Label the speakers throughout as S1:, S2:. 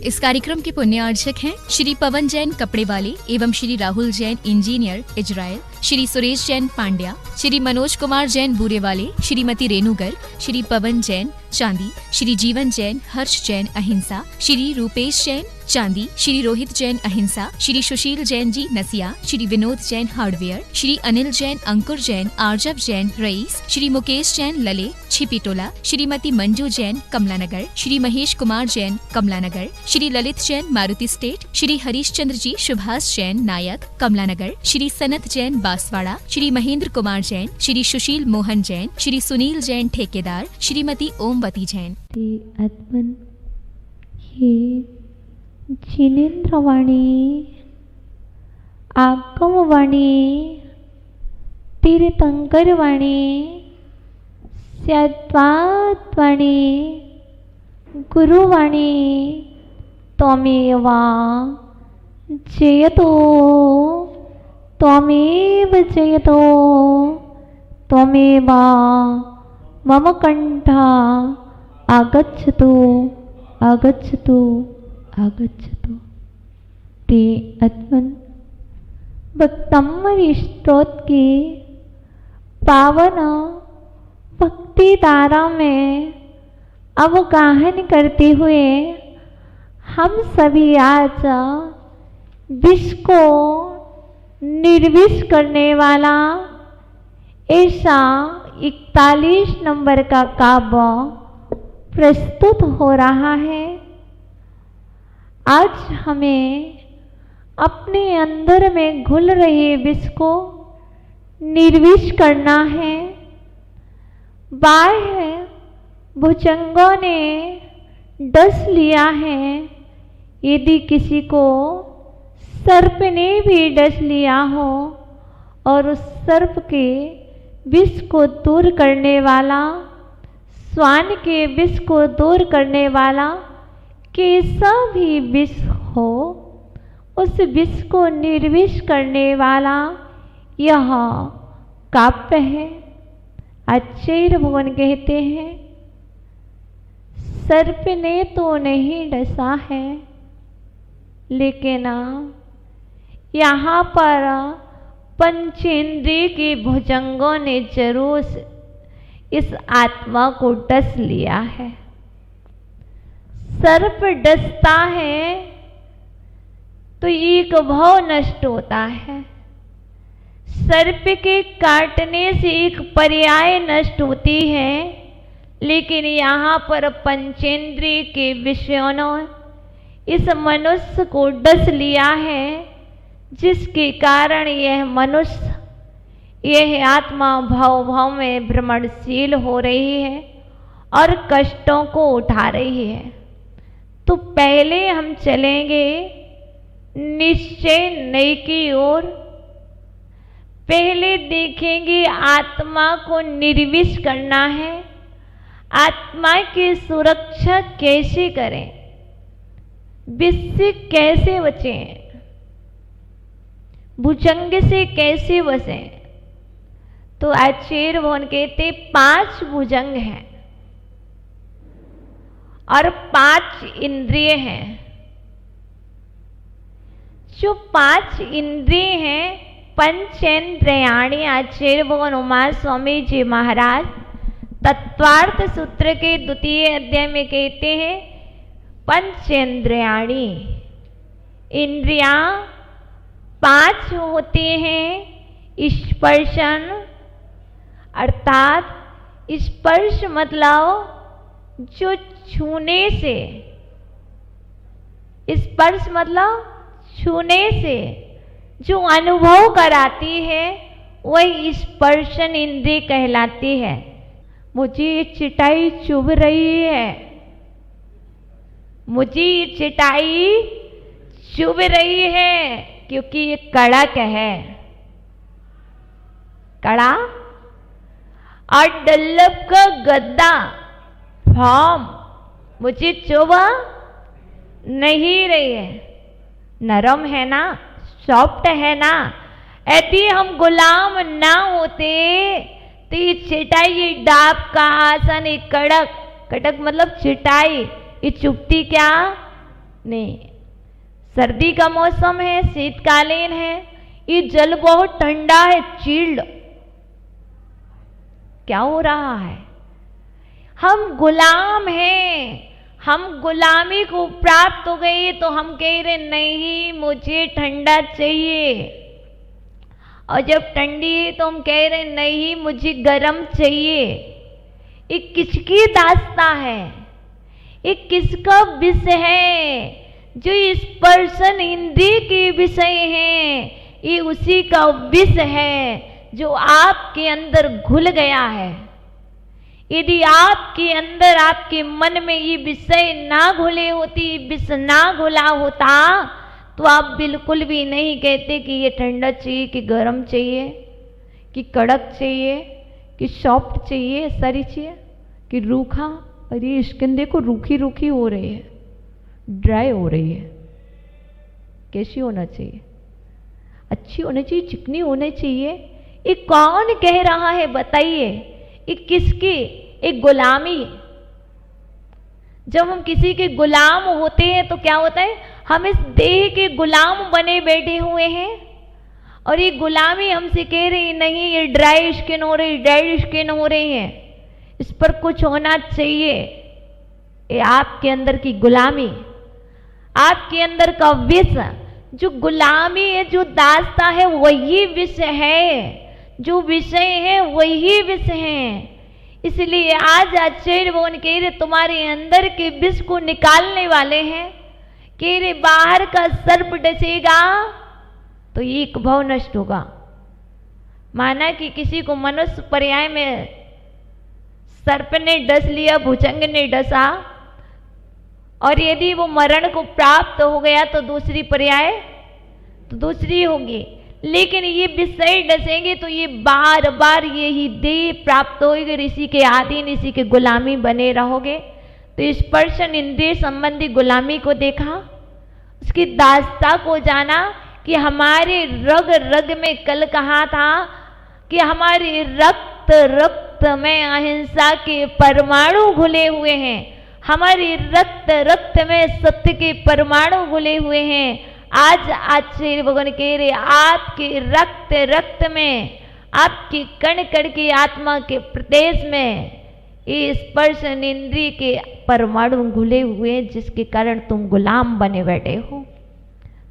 S1: इस कार्यक्रम के पुण्यार्चक हैं श्री पवन जैन कपड़े वाले एवं श्री राहुल जैन इंजीनियर इजराइल, श्री सुरेश जैन पांड्या, श्री मनोज कुमार जैन बूरे वाले, श्रीमती रेणुगर, श्री पवन जैन चांदी, श्री जीवन जैन, हर्ष जैन अहिंसा, श्री रूपेश जैन चांदी, श्री रोहित जैन अहिंसा, श्री सुशील जैन जी नसिया, श्री विनोद जैन हार्डवेयर, श्री अनिल जैन, अंकुर जैन, आरजब जैन रईस, श्री मुकेश जैन लले छिपीटोला, श्रीमती मंजू जैन कमलानगर, श्री महेश कुमार जैन कमलानगर, श्री ललित जैन मारुति स्टेट, श्री हरीश चंद्र जी सुभाष जैन नायक कमलानगर, श्री सनत जैन बांसवाड़ा, श्री महेंद्र कुमार जैन, श्री सुशील मोहन जैन, श्री सुनील जैन ठेकेदार, श्रीमती ओमवती जैन।
S2: जिनेन्द्रवाणी, आगमवाणी, तीर्थंकरवाणी, स्याद्वाद्वाणी, गुरुवाणी, त्वमेव जयतो, त्वमेव जयतो, त्वमेव मम कंठा आगच्छतु आगच्छतु आगच्छतु। प्रिय अद्वन भक्तम्बर स्तोत्र की पावन भक्ति धारा में अवगाहन करते हुए हम सभी आज विष को निर्विष करने वाला ऐसा 41 नंबर का काव्य प्रस्तुत हो रहा है। आज हमें अपने अंदर में घुल रहे विष को निर्विष करना है। बाह्य भुजंगों ने डस लिया है। यदि किसी को सर्प ने भी डस लिया हो और उस सर्प के विष को दूर करने वाला, श्वान के विष को दूर करने वाला कैसा भी विष हो, उस विष को निर्विष करने वाला यह काव्य है। आचार्य भगवान कहते हैं, सर्प ने तो नहीं डसा है, लेकिन यहाँ पर पंचेंद्रिय के भुजंगों ने जरूर इस आत्मा को डस लिया है। सर्प डसता है तो एक भाव नष्ट होता है। सर्प के काटने से एक पर्याय नष्ट होती है, लेकिन यहाँ पर पंचेंद्रिय के विषयों ने इस मनुष्य को डस लिया है, जिसके कारण यह मनुष्य, यह आत्मा भाव भाव में भ्रमणशील हो रही है और कष्टों को उठा रही है। तो पहले हम चलेंगे निश्चय नई की ओर। पहले देखेंगे आत्मा को निर्विष करना है। आत्मा की सुरक्षा कैसे करें, विष से कैसे बचें, भुजंग से कैसे बचें। तो आचार्य भगवान कहते 5 भुजंग हैं और 5 इंद्रिय हैं। जो 5 इंद्रिय हैं, पंचेंद्रियाणि, आचार्य भगवान उमा स्वामी जी महाराज तत्वार्थ सूत्र के 2 अध्याय में कहते हैं, पंचेंद्रियाणि, इंद्रियां 5 होती हैं। स्पर्शन अर्थात स्पर्श मतलब जो छूने से, स्पर्श मतलब छूने से जो अनुभव कराती है वही स्पर्शन इंद्रिय कहलाती है। मुझे ये चटाई चुभ रही है, मुझे ये चटाई चुभ रही है, क्योंकि ये कड़क है, कड़ा। और डल्लब का गद्दा फॉर्म मुझे चुभ नहीं रही है, नरम है ना, सॉफ्ट है ना। यदि हम गुलाम ना होते तो ये चटाई, ये डाब का आसन, ये कड़क, कड़क मतलब चटाई, ये चुभती क्या नहीं, सर्दी का मौसम है, शीतकालीन है, ये जल बहुत ठंडा है, चिल्ड। क्या हो रहा है? हम गुलाम हैं, हम गुलामी को प्राप्त हो गए तो हम कह रहे नहीं मुझे ठंडा चाहिए, और जब ठंडी है तो हम कह रहे नहीं मुझे गर्म चाहिए। ये किसकी दास्ता है? ये किसका विषय है? जो इस पर्सन इंद्रिय के विषय है, ये उसी का विष है जो आपके अंदर घुल गया है। यदि आपके अंदर, आपके मन में ये विषय ना घुले होती, विष ना घुला होता, तो आप बिल्कुल भी नहीं कहते कि ये ठंडा चाहिए, कि गर्म चाहिए, कि कड़क चाहिए, कि सॉफ्ट चाहिए, सारी चाहिए, कि रूखा। अरे स्किन देखो रूखी रूखी हो रही है, ड्राई हो रही है। कैसी होना चाहिए? अच्छी होनी चाहिए, चिकनी होनी चाहिए। ये कौन कह रहा है बताइए? ये किसकी? एक गुलामी। जब हम किसी के गुलाम होते हैं तो क्या होता है? हम इस देह के गुलाम बने बैठे हुए हैं, और ये गुलामी हमसे कह रही नहीं ये ड्राई स्किन हो रही, डेड स्किन हो रही है, इस पर कुछ होना चाहिए। ये आपके अंदर की गुलामी, आपके अंदर का विष, जो गुलामी है, जो दास्ता है, वही विष है, जो विषय है वही विष है। इसलिए आज आचार्य भगवान कह रहे तुम्हारे अंदर के विष को निकालने वाले हैं। कह रहे बाहर का सर्प डसेगा तो एक भाव नष्ट होगा। माना कि किसी को मनुष्य पर्याय में सर्प ने डस लिया, भुजंग ने डसा, और यदि वो मरण को प्राप्त हो गया तो दूसरी पर्याय तो दूसरी होगी। लेकिन ये विषय डसेंगे तो ये बार बार यही देह प्राप्त होगी, इसी के आधीन, इसी के गुलामी बने रहोगे। तो इस पर्सन इंद्रिय संबंधी गुलामी को देखा, उसकी दास्ता को जाना कि हमारे रग रग में कल कहा था कि हमारे रक्त रक्त में अहिंसा के परमाणु घुले हुए हैं, हमारे रक्त रक्त में सत्य के परमाणु घुले हुए हैं। आज आचार्य भगवान कह रहे आपके रक्त रक्त में, आपके कण कण की आत्मा के प्रदेश में ये स्पर्शन इंद्रिय के परमाणु घुले हुए हैं, जिसके कारण तुम गुलाम बने बैठे हो।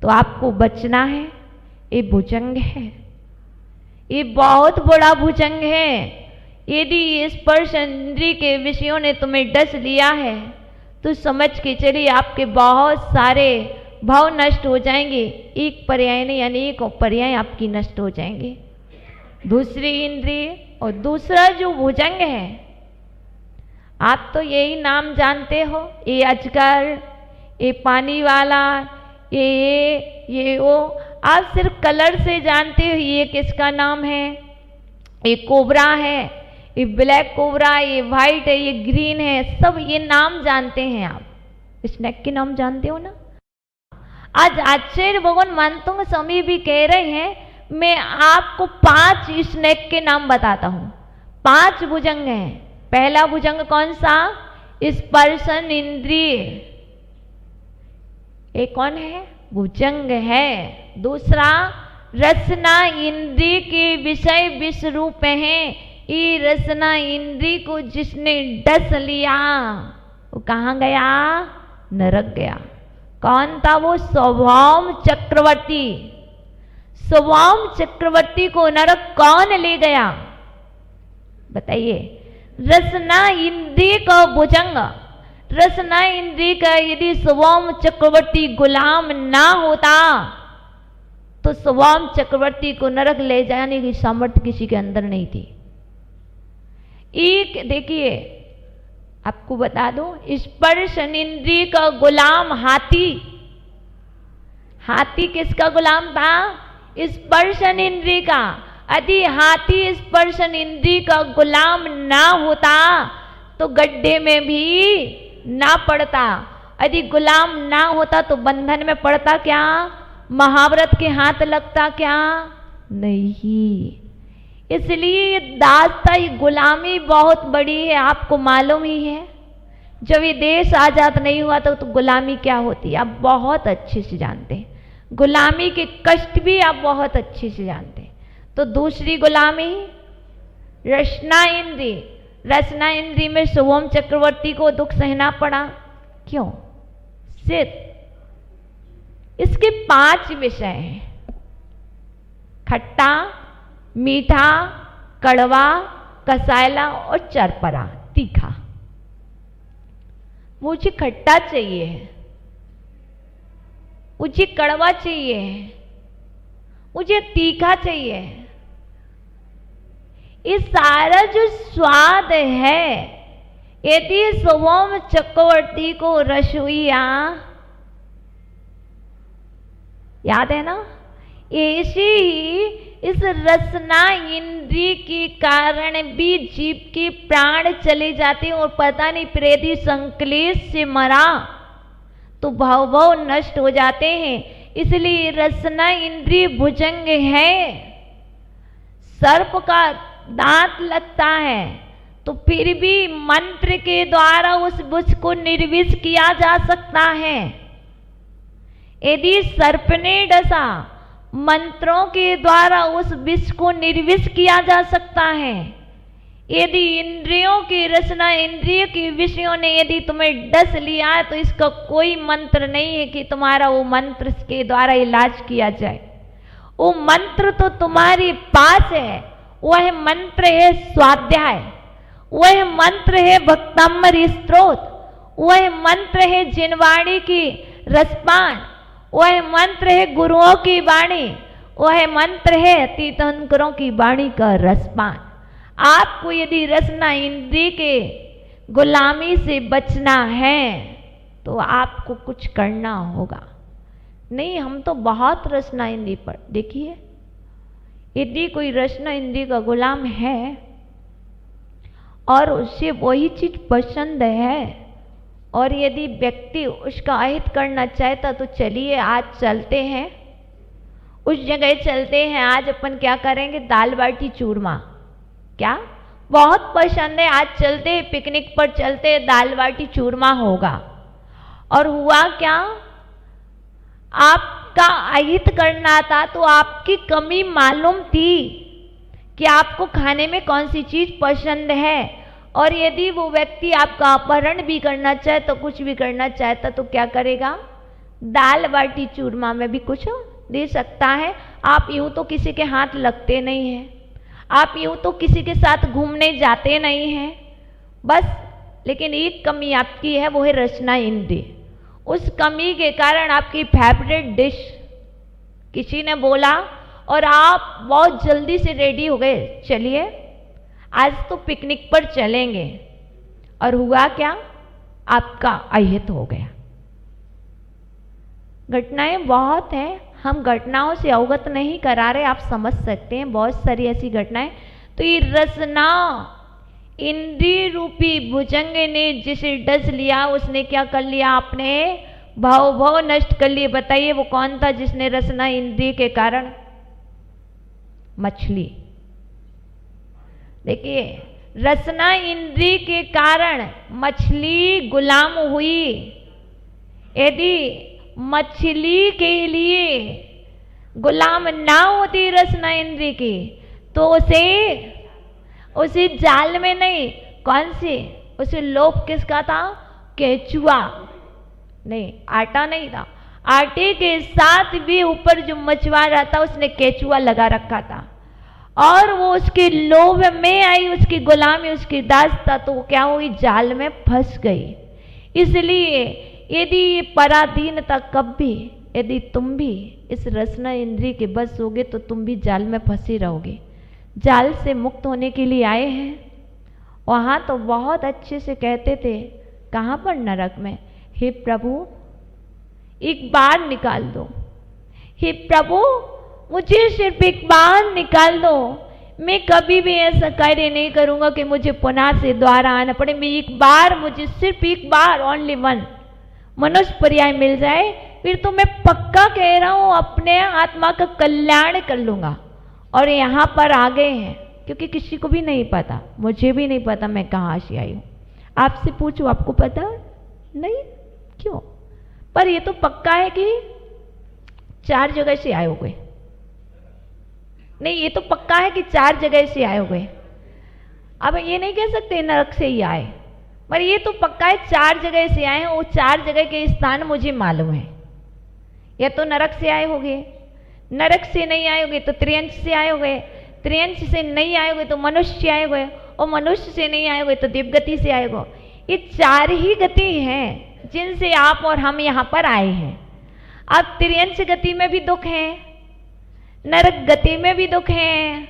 S2: तो आपको बचना है। ये भुजंग है, ये बहुत बड़ा भुजंग है। यदि स्पर्श इंद्रिय के विषयों ने तुम्हें डस लिया है तो समझ के चलिए आपके बहुत सारे भाव नष्ट हो जाएंगे। एक पर्याय नहीं, अनेकों पर्याय आपकी नष्ट हो जाएंगे। दूसरी इंद्रिय और दूसरा जो भुजंग है, आप तो यही नाम जानते हो, ये अजगर, ये पानी वाला, ये वो, आप सिर्फ कलर से जानते हो ये किसका नाम है। ये कोबरा है, ये ब्लैक कोबरा, ये वाइट है, ये ग्रीन है, सब ये नाम जानते हैं आप। स्नेक के नाम जानते हो ना। आज आचार्य भगवान महंतों स्वामी भी कह रहे हैं, मैं आपको 5 स्नेक के नाम बताता हूं। 5 भुजंग हैं। पहला भुजंग कौन सा? स्पर्शन इंद्रिय, ये कौन है? भुजंग है। दूसरा रसना इंद्रिय के विषय विष रूप हैं। ये रसना इंद्रिय को जिसने डस लिया वो कहाँ गया? नरक गया। कौन था वो? स्वभाव चक्रवर्ती। स्वभाव चक्रवर्ती को नरक कौन ले गया बताइए? रसना इंद्रिय का भुजंग, रसना इंद्रिय का यदि स्वभाव चक्रवर्ती गुलाम ना होता तो स्वभाव चक्रवर्ती को नरक ले जाने की सामर्थ्य किसी के अंदर नहीं थी। एक देखिए, आपको बता दूं, स्पर्श इंद्रिय का गुलाम हाथी। हाथी किसका गुलाम था? स्पर्श इंद्रिय का। यदि हाथी स्पर्श इंद्रिय का गुलाम ना होता तो गड्ढे में भी ना पड़ता। यदि गुलाम ना होता तो बंधन में पड़ता क्या? महाभारत के हाथ लगता क्या? नहीं। इसलिए ये दास्ता, ये गुलामी बहुत बड़ी है, आपको मालूम ही है। जब ये देश आज़ाद नहीं हुआ तो गुलामी क्या होती है आप बहुत अच्छे से जानते हैं। गुलामी के कष्ट भी आप बहुत अच्छे से जानते हैं। तो दूसरी गुलामी रसना इंद्री। रसना इंद्री में शुभम चक्रवर्ती को दुख सहना पड़ा। क्यों? सिर्फ इसके 5 विषय हैं, खट्टा, मीठा, कड़वा, कसायला और चरपरा, तीखा। मुझे खट्टा चाहिए, मुझे कड़वा चाहिए, मुझे तीखा चाहिए। ये सारा जो स्वाद है, यदि शुभम चक्रवर्ती को रसोईया याद है ना, ऐसे ही इस रसना इंद्रिय के कारण भी जीव के प्राण चले जाते हैं और पता नहीं प्रेती संकलेश से मरा तो भाव नष्ट हो जाते हैं। इसलिए रसना इंद्रिय भुजंग है। सर्प का दांत लगता है तो फिर भी मंत्र के द्वारा उस भुज को निर्विष किया जा सकता है। यदि सर्प ने डसा, मंत्रों के द्वारा उस विष को निर्विष किया जा सकता है। यदि इंद्रियों की रचना, इंद्रिय के विषयों ने यदि तुम्हें डस लिया है तो इसका कोई मंत्र नहीं है कि तुम्हारा वो मंत्र के द्वारा इलाज किया जाए। वो मंत्र तो तुम्हारे पास है। वह मंत्र है स्वाध्याय, वह मंत्र है भक्तामृत स्त्रोत, वह मंत्र है जिनवाणी की रसपान, वह मंत्र है गुरुओं की वाणी, वह मंत्र है तीर्थंकरों की वाणी का रसपान। आपको यदि रसना इंद्रिय के गुलामी से बचना है तो आपको कुछ करना होगा। नहीं, हम तो बहुत रसना इंद्रिय पर, देखिए यदि कोई रसना इंद्रिय का गुलाम है और उसे वही चीज पसंद है और यदि व्यक्ति उसका अहित करना चाहता तो चलिए आज चलते हैं, उस जगह चलते हैं। आज अपन क्या करेंगे? दाल बाटी चूरमा। क्या बहुत पसंद है, आज चलते हैं, पिकनिक पर चलते हैं, दाल बाटी चूरमा होगा। और हुआ क्या? आपका अहित करना था तो आपकी कमी मालूम थी कि आपको खाने में कौन सी चीज पसंद है। और यदि वो व्यक्ति आपका अपहरण भी करना चाहे तो कुछ भी करना चाहता तो क्या करेगा? दाल बाटी चूरमा में भी कुछ दे सकता है। आप यूं तो किसी के हाथ लगते नहीं हैं, आप यूं तो किसी के साथ घूमने जाते नहीं हैं, बस। लेकिन एक कमी आपकी है, वो है रसना इंद्रिय। उस कमी के कारण आपकी फेवरेट डिश किसी ने बोला और आप बहुत जल्दी से रेडी हो गए, चलिए आज तो पिकनिक पर चलेंगे। और हुआ क्या? आपका अहित हो गया। घटनाएं बहुत हैं, हम घटनाओं से अवगत नहीं करा रहे, आप समझ सकते हैं बहुत सारी ऐसी घटनाएं। तो ये रसना इंद्रिय रूपी भुजंग ने जिसे डस लिया उसने क्या कर लिया? आपने भाव नष्ट कर लिए। बताइए वो कौन था जिसने रसना इंद्रिय के कारण? मछली। देखिए रसना इंद्रिय के कारण मछली गुलाम हुई। यदि मछली के लिए गुलाम ना होती रसना इंद्रिय की तो उसे जाल में नहीं, कौन सी, उसे लोभ किसका था? केचुआ। नहीं, आटा नहीं था, आटे के साथ भी ऊपर जो मछुआरा था उसने केचुआ लगा रखा था और वो उसके लोभ में आई, उसकी गुलामी, उसकी दास था तो क्या हुई? जाल में फंस गई। इसलिए यदि ये पराधीनता कब भी, यदि तुम भी इस रसना इंद्रिय के बस होगे तो तुम भी जाल में फंसे रहोगे। जाल से मुक्त होने के लिए आए हैं। वहाँ तो बहुत अच्छे से कहते थे, कहाँ पर? नरक में। हे प्रभु एक बार निकाल दो, हे प्रभु मुझे सिर्फ एक बार निकाल दो, मैं कभी भी ऐसा कार्य नहीं करूँगा कि मुझे पुनः से द्वारा आना पड़े। मैं एक बार, मुझे सिर्फ एक बार, ओनली वन मनुष्य पर्याय मिल जाए, फिर तो मैं पक्का कह रहा हूँ अपने आत्मा का कल्याण कर लूँगा। और यहाँ पर आ गए हैं क्योंकि किसी को भी नहीं पता, मुझे भी नहीं पता मैं कहाँ से आई हूँ। आपसे पूछूं, आपको पता नहीं? क्यों? पर ये तो पक्का है कि 4 जगह से आए हुए। नहीं, ये तो पक्का है कि 4 जगह से आए हुए। अब ये नहीं कह सकते नरक से ही आए, पर ये तो पक्का है 4 जगह से आए हैं। वो 4 जगह के स्थान मुझे मालूम है। या तो नरक से आए होंगे, नरक से नहीं आए होंगे तो त्रियंश से आए होंगे, त्रियंश से नहीं आए होंगे तो मनुष्य से आए होंगे, और मनुष्य से नहीं आए होंगे तो दिव्यगति से आए होंगे। ये 4 ही गति हैं जिनसे आप और हम यहाँ पर आए हैं। अब त्रियंश गति में भी दुख है, नरक गति में भी दुख है,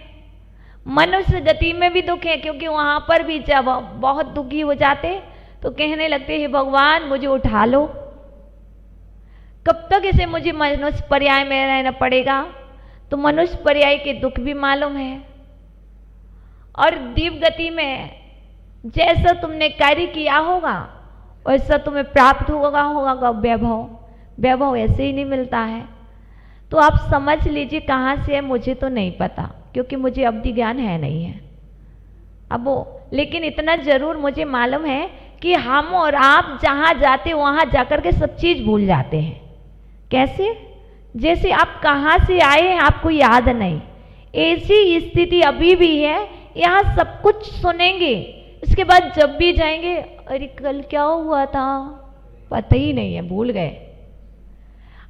S2: मनुष्य गति में भी दुख है, क्योंकि वहां पर भी जब बहुत दुखी हो जाते तो कहने लगते हैं भगवान मुझे उठा लो, कब तक इसे मुझे मनुष्य पर्याय में रहना पड़ेगा। तो मनुष्य पर्याय के दुख भी मालूम है। और दिव्य गति में जैसा तुमने कार्य किया होगा वैसा तुम्हें प्राप्त होगा वैभव। वैभव ऐसे ही नहीं मिलता है। तो आप समझ लीजिए कहाँ से है, मुझे तो नहीं पता, क्योंकि मुझे अवधि ज्ञान है नहीं है अब वो। लेकिन इतना जरूर मुझे मालूम है कि हम और आप जहाँ जाते वहाँ जाकर के सब चीज़ भूल जाते हैं। कैसे? जैसे आप कहाँ से आए हैं आपको याद नहीं, ऐसी स्थिति अभी भी है। यहाँ सब कुछ सुनेंगे, इसके बाद जब भी जाएंगे अरे कल क्या हुआ था पता ही नहीं है, भूल गए।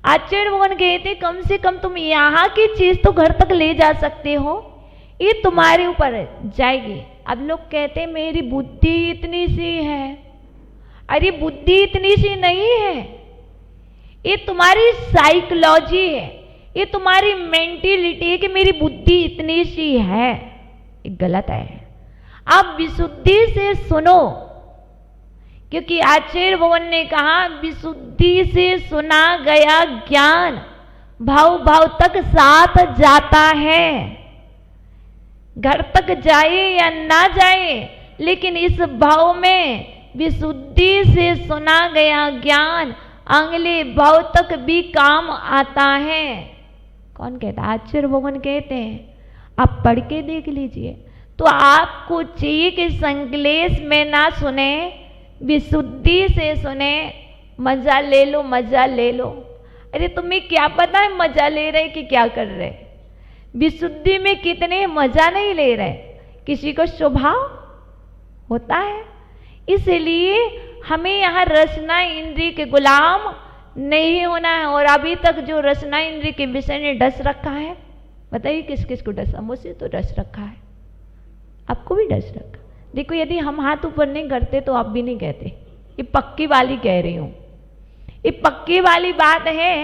S2: आचार्य भगवान कहते कम से कम तुम यहाँ की चीज तो घर तक ले जा सकते हो, ये तुम्हारे ऊपर जाएगी। अब लोग कहते मेरी बुद्धि इतनी सी है, अरे बुद्धि इतनी सी नहीं है, ये तुम्हारी साइकोलॉजी है, ये तुम्हारी मेंटेलिटी है कि मेरी बुद्धि इतनी सी है। ये गलत है। आप विशुद्धि से सुनो, क्योंकि आचार्य भगवान ने कहा विशुद्धि से सुना गया ज्ञान भाव भाव तक साथ जाता है। घर तक जाए या ना जाए, लेकिन इस भाव में विशुद्धि से सुना गया ज्ञान अगले भाव तक भी काम आता है। कौन कहता? आचार्य भगवान कहते हैं। आप पढ़ के देख लीजिए। तो आपको चाहिए कि संकलेश में ना सुने, विशुद्धि से सुने। मजा ले लो, मजा ले लो। अरे तुम्हें क्या पता है मजा ले रहे कि क्या कर रहे? विशुद्धि में कितने मजा नहीं ले रहे। किसी को स्वभाव होता है, इसलिए हमें यहाँ रसना इंद्रिय के गुलाम नहीं होना है। और अभी तक जो रसना इंद्रिय के विषय ने डस रखा है, बताइए किस किस को डसा? मुझसे तो डस रखा है, आपको भी डस रखा। देखो यदि हम हाथ ऊपर नहीं करते तो आप भी नहीं कहते। ये पक्की वाली कह रही हूँ, ये पक्की वाली बात है।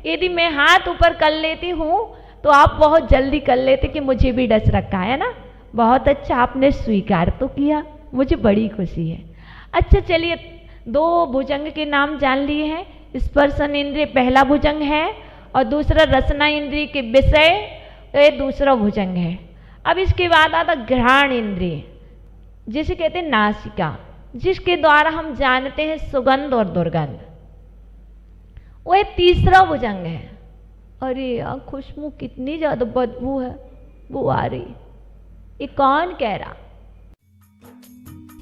S2: यदि मैं हाथ ऊपर कर लेती हूँ तो आप बहुत जल्दी कर लेते कि मुझे भी डस रखा है ना। बहुत अच्छा, आपने स्वीकार तो किया, मुझे बड़ी खुशी है। अच्छा चलिए, 2 भुजंग के नाम जान लिए हैं। स्पर्शन इंद्रिय पहला भुजंग है और दूसरा रसना इंद्रिय के विषय, ये दूसरा भुजंग है। अब इसके बाद आता घ्राण इंद्रिय, जिसे कहते हैं नासिका, जिसके द्वारा हम जानते हैं सुगंध और दुर्गंध, वह तीसरा भुजंग है। अरे यार खुशबू कितनी ज्यादा बदबू है, वो आ रही, ये कौन कह रहा?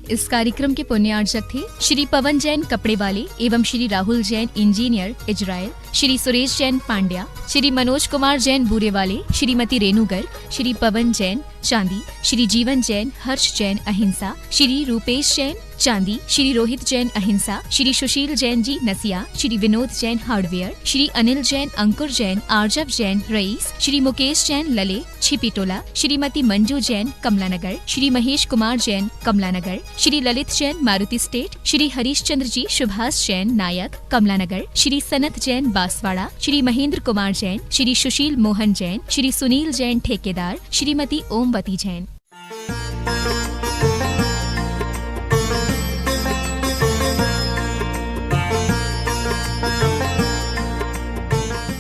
S1: इस कार्यक्रम के पुण्यार्चक थे श्री पवन जैन कपड़े वाले एवं श्री राहुल जैन इंजीनियर इजराइल, श्री सुरेश जैन पांड्या, श्री मनोज कुमार जैन बूरे वाले, श्रीमती रेणुगर, श्री पवन जैन चांदी, श्री जीवन जैन, हर्ष जैन अहिंसा, श्री रूपेश जैन चांदी, श्री रोहित जैन अहिंसा, श्री सुशील जैन जी नसिया, श्री विनोद जैन हार्डवेयर, श्री अनिल जैन, अंकुर जैन, आर्जव जैन रईस, श्री मुकेश जैन लले छिपीटोला, श्रीमती मंजू जैन कमलानगर, श्री महेश कुमार जैन कमलानगर, श्री ललित जैन मारुति स्टेट, श्री हरीश चंद्र जी सुभाष जैन नायक कमलानगर, श्री सनत जैन बांसवाड़ा, श्री महेंद्र कुमार जैन, श्री सुशील मोहन जैन, श्री सुनील जैन ठेकेदार, श्रीमती ओमवती जैन।